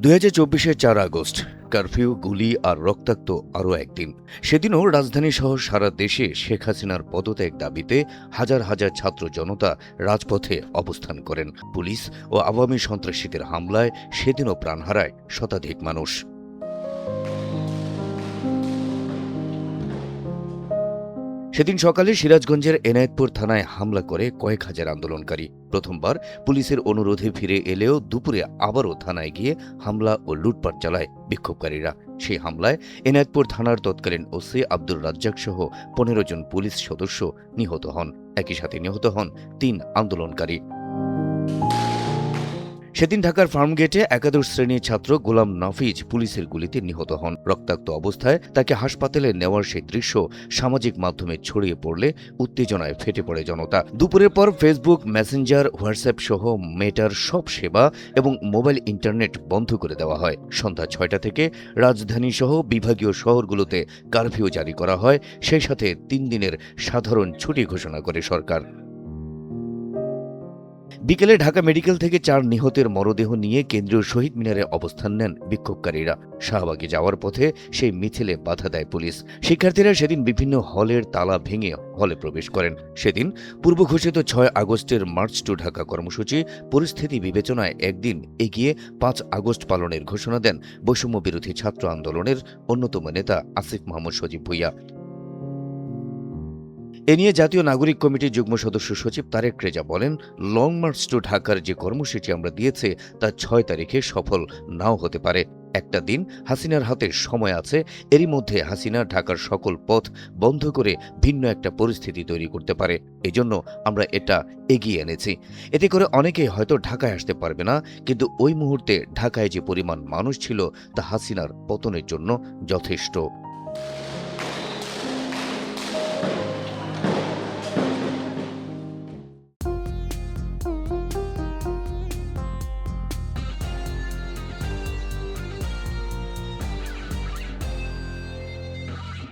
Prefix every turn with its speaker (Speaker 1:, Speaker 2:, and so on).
Speaker 1: 2024-এর 4 August curfew, গুলি আর রক্তাক্ত আরও একদিন। সেদিনও রাজধানী সহ সারা দেশে শেখ হাসিনার পদত্যাগ দাবিতে হাজার হাজার ছাত্র জনতা রাজপথে অবস্থান করেন। পুলিশ ও আওয়ামী সন্ত্রাসীদের হামলায় সেদিনও প্রাণ হারায় শতাধিক মানুষ। সেদিন সকালে সিরাজগঞ্জের এনায়েতপুর থানায় হামলা করে কয়েক হাজার আন্দোলনকারী। প্রথমবার পুলিশের অনুরোধে ফিরে এলেও দুপুরে আবারও থানায় গিয়ে হামলা ও লুটপাট চালায় বিক্ষোভকারীরা। সেই হামলায় এনায়েতপুর থানার তৎকালীন ওসি আব্দুর রাজ্জাক সহ 15 জন পুলিশ সদস্য নিহত হন। একই সাথে নিহত হন 3 আন্দোলনকারী। সেদিন ঢাকার ফার্মগেটে একাদশ শ্রেণীর ছাত্র গোলাম নাফিজ পুলিশের গুলিতে নিহত হন। রক্তাক্ত অবস্থায় তাকে হাসপাতালে নেওয়ার সেই দৃশ্য সামাজিক মাধ্যমে ছড়িয়ে পড়লে উত্তেজনায় ফেটে পড়ে জনতা। দুপুরের পর ফেসবুক, মেসেঞ্জার, হোয়াটসঅ্যাপ সহ মেটার সব সেবা এবং মোবাইল ইন্টারনেট বন্ধ করে দেওয়া হয়। সন্ধ্যা 6টা থেকে রাজধানী সহ বিভাগীয় শহরগুলোতে কারফিউ জারি করা হয়। সেই সাথে 3 দিনের সাধারণ ছুটি ঘোষণা করে সরকার। বিকেলে ঢাকা মেডিকেল থেকে 4 নিহতের মরদেহ নিয়ে কেন্দ্রীয় শহীদ মিনারে অবস্থান নেন বিক্ষোভকারীরা। শাহবাগে যাওয়ার পথে সেই মিছিলে বাধা দেয় পুলিশ। শিক্ষার্থীরা সেদিন বিভিন্ন হলের তালা ভেঙে হলে প্রবেশ করেন। সেদিন পূর্ব ঘোষিত 6 আগস্টের মার্চ টু ঢাকা কর্মসূচি পরিস্থিতি বিবেচনায় একদিন এগিয়ে 5 আগস্ট পালনের ঘোষণা দেন বৈষম্য বিরোধী ছাত্র আন্দোলনের অন্যতম নেতা আসিফ মাহমুদ সজীব ভুঁইয়া। এ নিয়ে জাতীয় নাগরিক কমিটির যুগ্ম সদস্য সচিব তারেক রেজা বলেন, লং মার্চ টু ঢাকার যে কর্মসূচি আমরা দিয়েছে তা 6 তারিখে সফল নাও হতে পারে। একটা দিন হাসিনার হাতে সময় আছে। এরই মধ্যে হাসিনা ঢাকার সকল পথ বন্ধ করে ভিন্ন একটা পরিস্থিতি তৈরি করতে পারে। এজন্য আমরা এটা এগিয়ে এনেছি। এতে করে অনেকেই হয়তো ঢাকায় আসতে পারবে না, কিন্তু ওই মুহূর্তে ঢাকায় যে পরিমাণ মানুষ ছিল তা হাসিনার পতনের জন্য যথেষ্ট।